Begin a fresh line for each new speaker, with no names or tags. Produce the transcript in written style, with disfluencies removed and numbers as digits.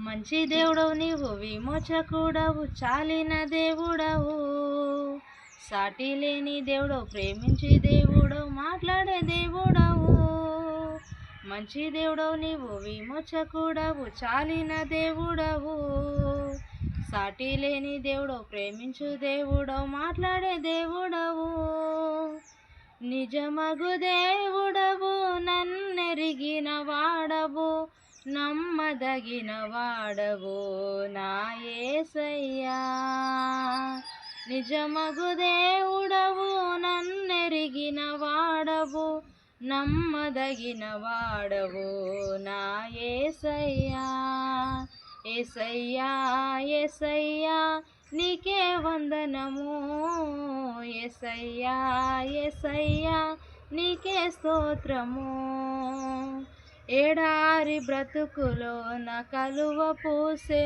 మంచి దేవుడవు నీవు, విమోచకుడవు, చాలిన దేవుడవు, సాటి లేని దేవుడవు, ప్రేమించి దేవుడవు, మాట్లాడే దేవుడవు. మంచి దేవుడవు నీవు, విమోచకుడవు, చాలిన దేవుడవు, సాటి లేని దేవుడవు, ప్రేమించు దేవుడవు, మాట్లాడే దేవుడవు. నిజమగు దేవుడవు, నన్నెరిగిన వాడవు, నమ్మదగిన వాడవు నా యేసయ్యా. నిజమగు దేవుడవు, నన్నెరిగిన వాడవు, నమ్మదగిన వాడవు నా యేసయ్యా. యేసయ్యా యేసయ్యా నీకే వందనము, యేసయ్యా యేసయ్యా నీకే స్తోత్రము. ఎడారి బ్రతుకులో నా కలువ పూసే